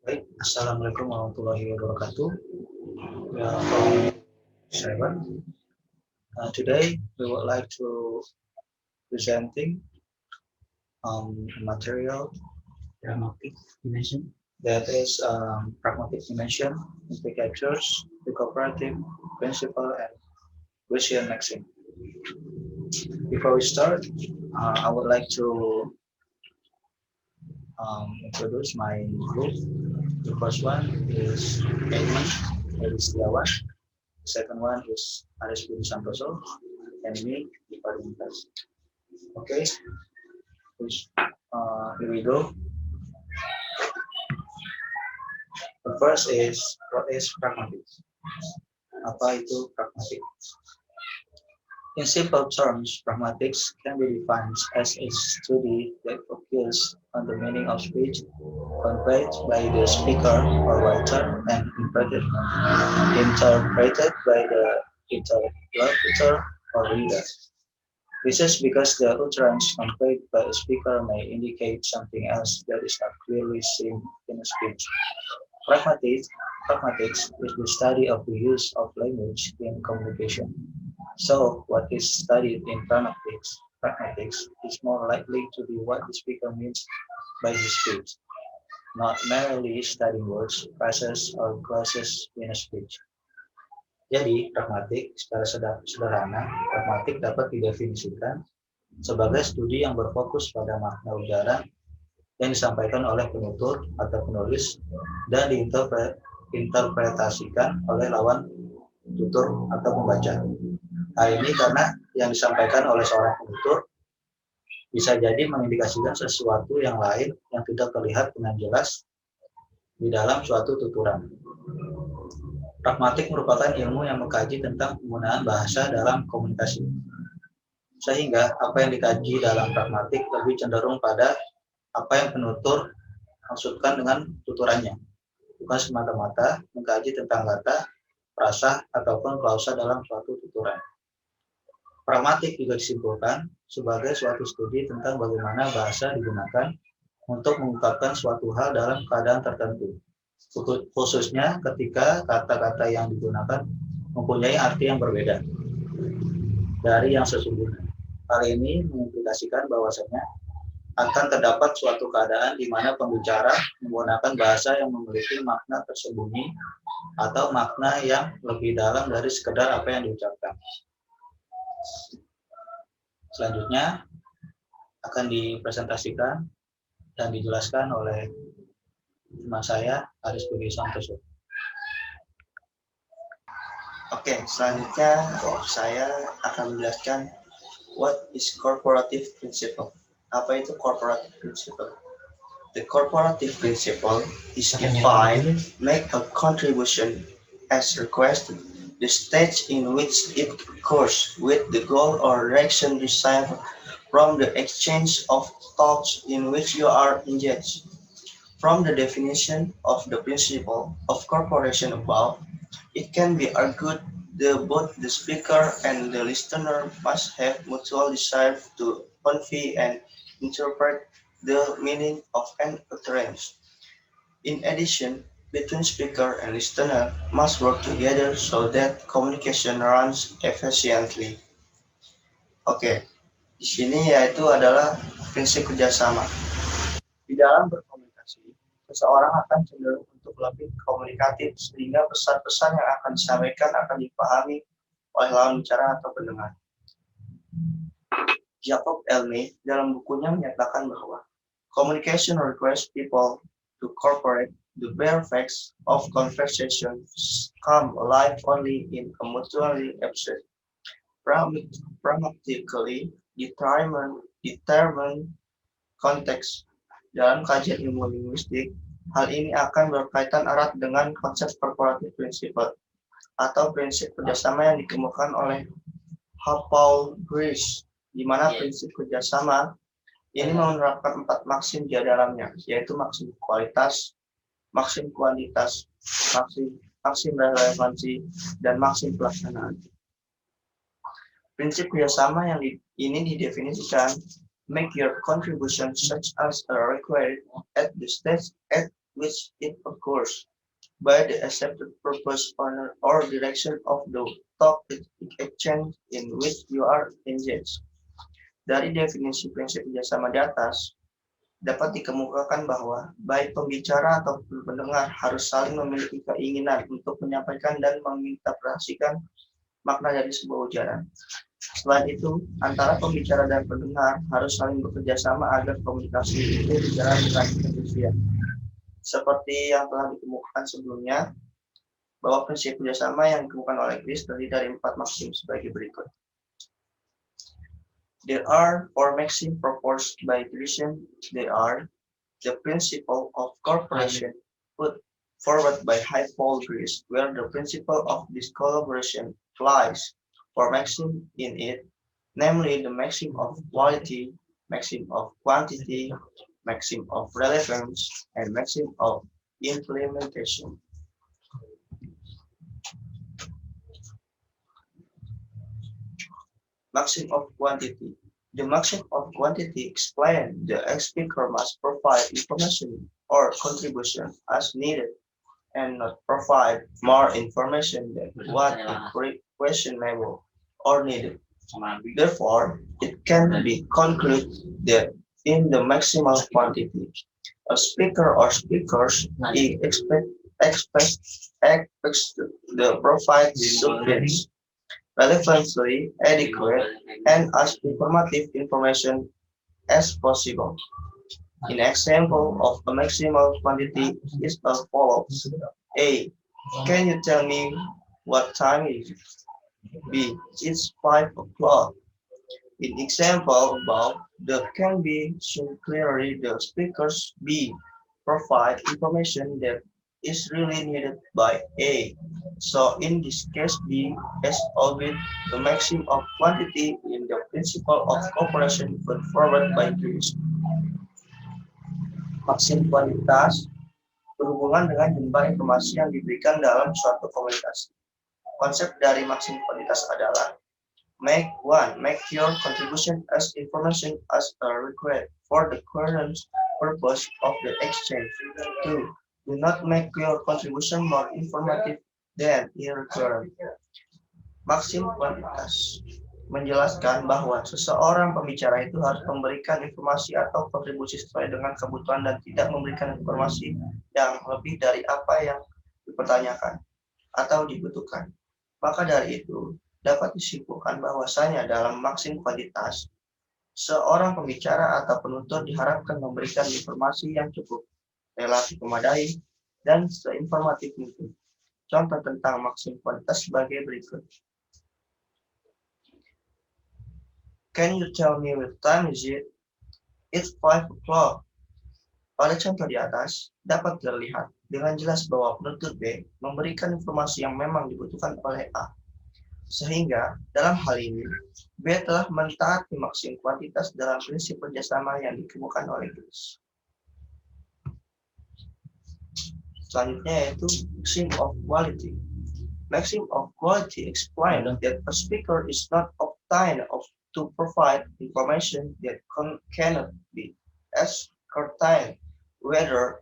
Baik, Assalamualaikum warahmatullahi wabarakatuh. We are from 7. Today we would like to presenting material Pragmatic dimension. that is pragmatic dimension. It captures the cooperative principle and Gricean Maxim. Before we start, I would like to introduce my group. The first one is Edi Setiawan. The second one is Aris Budi Santoso, and me, Ivar Muntas. Okay, here we go. The first is what is pragmatic? Apa itu pragmatic? In simple terms, pragmatics can be defined as a study that focuses on the meaning of speech conveyed by the speaker or writer and interpreted by the interlocutor or reader. This is because the utterance conveyed by a speaker may indicate something else that is not clearly seen in a speech. Pragmatics, pragmatics is the study of the use of language in communication. So, what is studied in pragmatics is more likely to be what the speaker means by his speech, not merely studying words, phrases, or clauses in a speech. Jadi, pragmatik secara sederhana, pragmatik dapat didefinisikan sebagai studi yang berfokus pada makna ujaran yang disampaikan oleh penutur atau penulis dan diinterpretasikan oleh lawan tutur atau pembaca. Hal ini karena yang disampaikan oleh seorang penutur bisa jadi mengindikasikan sesuatu yang lain yang tidak terlihat dengan jelas di dalam suatu tuturan. Pragmatik merupakan ilmu yang mengkaji tentang penggunaan bahasa dalam komunikasi. Sehingga apa yang dikaji dalam pragmatik lebih cenderung pada apa yang penutur maksudkan dengan tuturannya, bukan semata-mata mengkaji tentang kata, frasa, ataupun klausa dalam suatu tuturan. Pragmatik juga disimpulkan sebagai suatu studi tentang bagaimana bahasa digunakan untuk mengungkapkan suatu hal dalam keadaan tertentu, khususnya ketika kata-kata yang digunakan mempunyai arti yang berbeda dari yang sesungguhnya. Hal ini mengimplikasikan bahwasanya akan terdapat suatu keadaan di mana pembicara menggunakan bahasa yang memiliki makna tersembunyi atau makna yang lebih dalam dari sekedar apa yang diucapkan. Selanjutnya akan dipresentasikan dan dijelaskan oleh teman saya, Aris Budi Santoso. Oke, selanjutnya saya akan menjelaskan what is corporative principle. Apa itu corporative principle? The corporative principle is defined, make a contribution as requested, the stage in which it occurs with the goal or direction desired from the exchange of thoughts in which you are engaged. From the definition of the principle of corporation above, it can be argued that both the speaker and the listener must have mutual desire to convey and interpret the meaning of an utterance. In addition, between speaker and listener must work together so that communication runs efficiently. Oke, di sini yaitu adalah prinsip kerjasama. Di dalam berkomunikasi, seseorang akan cenderung untuk lebih komunikatif sehingga pesan-pesan yang akan disampaikan akan dipahami oleh lawan bicara atau pendengar. Jacob Elme dalam bukunya menyatakan bahwa communication requires people to cooperate. The bare facts of conversation come alive only in a mutually absurd, pragmatically determined context. Dalam kajian ilmu linguistik, hal ini akan berkaitan erat dengan konsep corporative principle atau prinsip kerjasama yang dikemukakan oleh Paul Gricean, di mana prinsip kerjasama ini menerapkan 4 maksim di dalamnya, yaitu maksim kualitas, maksim kuantitas, maksim relevansi, dan maksim pelaksanaan. Prinsip kerjasama yang ini didefinisikan, make your contribution such as a required at the stage at which it occurs, by the accepted purpose or direction of the topic exchange in which you are engaged. Dari definisi prinsip kerjasama di atas, dapat dikemukakan bahwa baik pembicara atau pendengar harus saling memiliki keinginan untuk menyampaikan dan menginterpretasikan makna dari sebuah ujaran. Selain itu, antara pembicara dan pendengar harus saling bekerja sama agar komunikasi itu berjalan dengan efisien. Seperti yang telah dikemukakan sebelumnya, bahwa prinsip kerjasama yang dikemukakan oleh Gricean terdiri dari 4 maksim sebagai berikut. There are 4 maxim proposed by Gricean. They are the principle of cooperation put forward by High-Paul Grice, where the principle of this collaboration applies for maxim in it, namely the maxim of quality, maxim of quantity, maxim of relevance, and maxim of implementation. Maxim of quantity. The maxim of quantity explains the speaker must provide information or contribution as needed and not provide more information than what is questionable or needed. Therefore, it can be concluded that in the maximal quantity, a speaker or speakers expects the provide sufficient, relevantly adequate, and as informative information as possible. An example of a maximal quantity is as follows. A. Can you tell me what time it is? B. It's 5 o'clock. In example above, the can be shown clearly the speakers B provide information that is really needed by A. So in this case, B has always the maximum of quantity in the principle of cooperation put forward by Grice. Maksim kuantitas berhubungan dengan jumlah informasi yang diberikan dalam suatu komunikasi. Konsep dari maksim kuantitas adalah make your contribution as information as a required for the current purpose of the exchange. 2. Do not make your contribution more informative than irregular. Maksim kuantitas menjelaskan bahwa seseorang pembicara itu harus memberikan informasi atau kontribusi sesuai dengan kebutuhan dan tidak memberikan informasi yang lebih dari apa yang dipertanyakan atau dibutuhkan. Maka dari itu, dapat disimpulkan bahwasanya dalam maksim kuantitas, seorang pembicara atau penutur diharapkan memberikan informasi yang cukup, relatif memadai, dan seinformatif mungkin. Contoh tentang maksim kuantitas sebagai berikut. Can you tell me what time is it? It's 5 o'clock. Pada contoh di atas, dapat terlihat dengan jelas bahwa penutur B memberikan informasi yang memang dibutuhkan oleh A. Sehingga, dalam hal ini, B telah mentaati maksim kuantitas dalam prinsip kerjasama yang dikemukakan oleh Grice. Selanjutnya yaitu maxim of quality. Maxim of quality explains that a speaker is not obtained to provide information that cannot be ascertained whether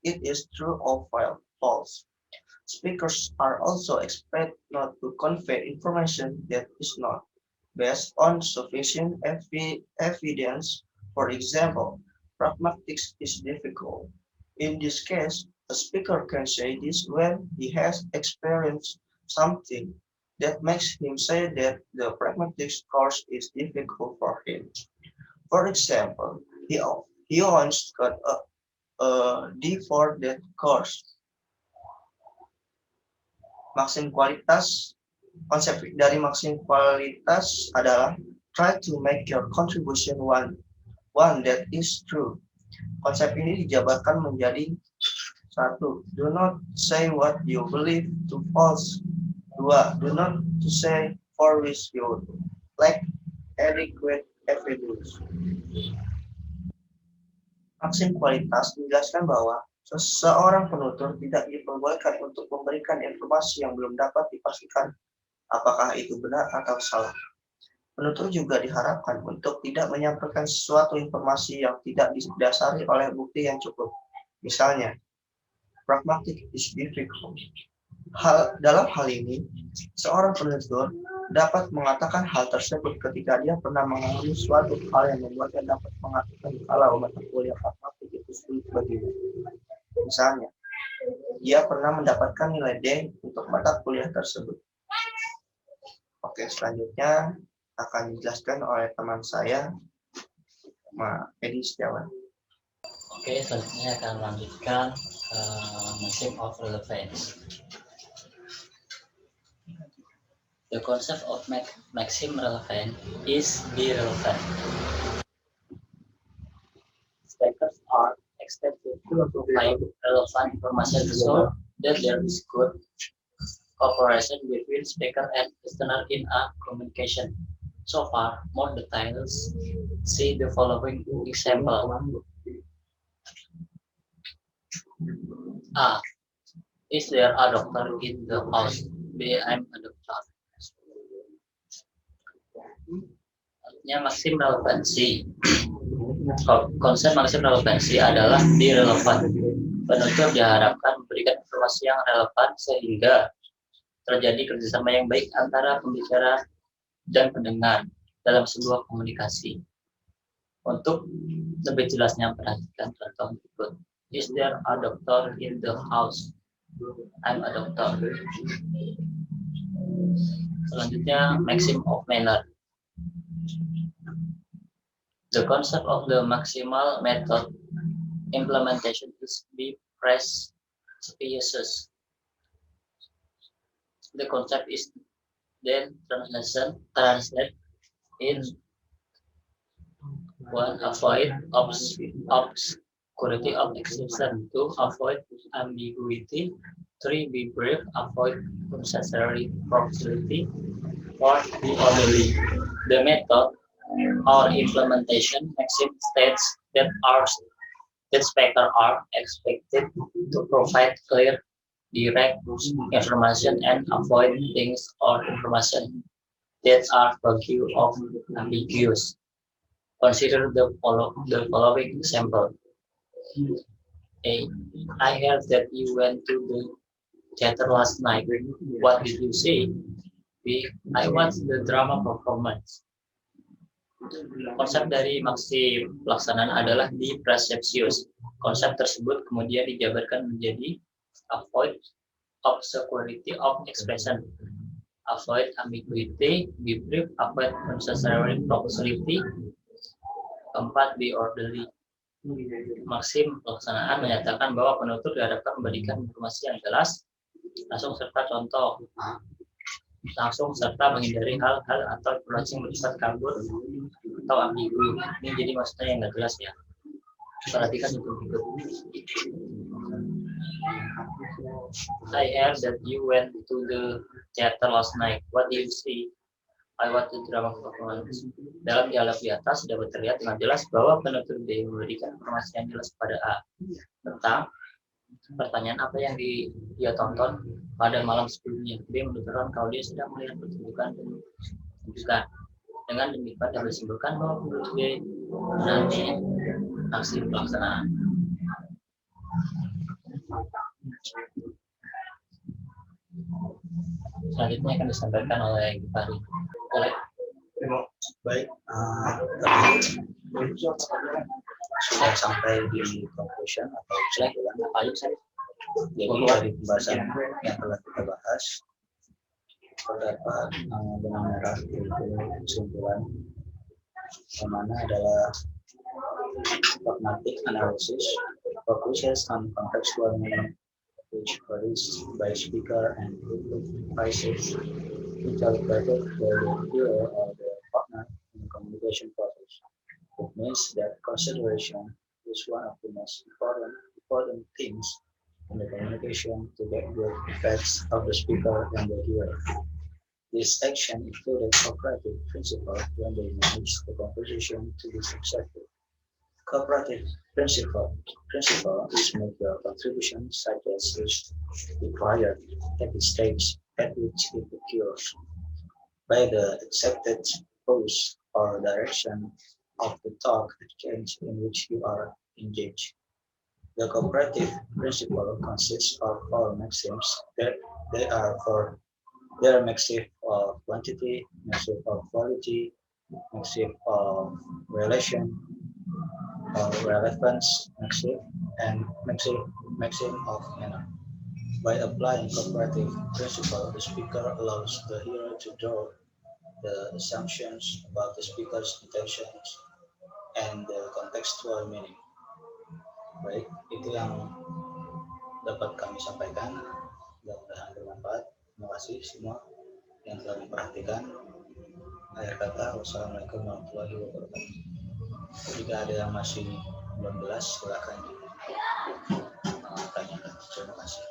it is true or false. Speakers are also expected not to convey information that is not based on sufficient evidence. For example, pragmatic is difficult. In this case, a speaker can say this when he has experienced something that makes him say that the pragmatic course is difficult for him. For example, he once got a D for that course. Maksim kualitas, konsep dari maksim kualitas adalah try to make your contribution one that is true. Konsep ini dijabarkan menjadi 1. Do not say what you believe to false. 2. Do not to say for which you lack adequate evidence. Maksim kualitas menjelaskan bahwa seseorang penutur tidak diperbolehkan untuk memberikan informasi yang belum dapat dipastikan apakah itu benar atau salah. Penutur juga diharapkan untuk tidak menyampaikan sesuatu informasi yang tidak didasari oleh bukti yang cukup. Misalnya, pragmatic is difficult. Dalam hal ini, seorang penutur dapat mengatakan hal tersebut ketika dia pernah mengalami suatu hal yang membuatnya dapat mengatakan kalau mata kuliah pragmatik itu sulit baginya. Misalnya, dia pernah mendapatkan nilai D untuk mata kuliah tersebut. Oke, selanjutnya akan dijelaskan oleh teman saya, Edi Setiawan. Oke, selanjutnya akan melanjutkan Maxim of relevance. The concept of maxim relevant is be relevant. Speakers are expected to provide relevant information so that there is good cooperation between speaker and listener in a communication. So far, more details, see the following example. A. Is there a doctor in the house? B. I'm a doctor. Artinya maksim relevansi. Konsep maksim relevansi adalah be relevan. Penutur diharapkan memberikan informasi yang relevan sehingga terjadi kerjasama yang baik antara pembicara dan pendengar dalam sebuah komunikasi. Untuk lebih jelasnya perhatikan contoh berikut. Is there a doctor in the house? I'm a doctor. Selanjutnya, maxim of manner. The concept of the maximal method implementation is be precious. The concept is then translate in one, avoid obscurity of exception. 2, avoid ambiguity. 3, be brief, avoid unnecessary proximity. 4, be orderly. The method or implementation maxim states that speakers are expected to provide clear, direct information and avoid things or information that are vague or ambiguous. Consider the following example. A. I heard that you went to the theater last night. What did you see? B. I watched the drama performance. Konsep dari maksim pelaksanaan adalah be precious. Konsep tersebut kemudian dijabarkan menjadi avoid obscurity of expression, avoid ambiguity, be brief, avoid unnecessary proximity. 4, be orderly. Maksim pelaksanaan menyatakan bahwa penutur diharapkan memberikan informasi yang jelas, langsung serta menghindari hal-hal atau informasi yang bersifat kabur atau ambigu. Ini jadi maksudnya yang nggak jelas ya. Perhatikan itu berikut. I heard that you went to the theater last night. What did you see? I watched the drama performance. Dalam dialog di atas sudah terlihat dengan jelas bahwa penutur B memberikan informasi yang jelas kepada A tentang pertanyaan apa yang dia tonton pada malam sebelumnya. B menuturkan kalau dia sedang melihat pertunjukan. Dengan demikian dapat disimpulkan bahwa penutur B nanti aksi pelaksanaan. Selanjutnya akan disampaikan oleh Gifari. Baik, sudah sampai di conclusion atau kesimpulan. Jadi dari pembahasan yang telah kita bahas terdapat benang merah yaitu kesimpulan yang mana adalah pragmatic analysis focuses on contextual meaning which varies by speaker and prices which are better for the viewer or the partner in the communication process. It means that consideration is one of the most important things in the communication to get good effects of the speaker and the hearer. This action included cooperative principle when they manage the composition to be successful. Cooperative principle is make your contribution such as is required at the stage at which it occurs by the accepted pose or direction of the talk exchange in which you are engaged. The cooperative principle consists of four maxims that they are for their maxim of quantity, maxim of quality, maxim of relation, relevance, maxim, and maxim of manner. By applying cooperative principle, the speaker allows the hearer to draw the assumptions about the speaker's intentions and the contextual meaning. Baik, itu yang dapat kami sampaikan. Mudah-mudahan bermanfaat. Terima kasih semua yang telah memperhatikan. Akhir kata, wassalamualaikum warahmatullahi wabarakatuh. Jika ada yang masih belum jelas, silakan ditanyakan. Terima kasih.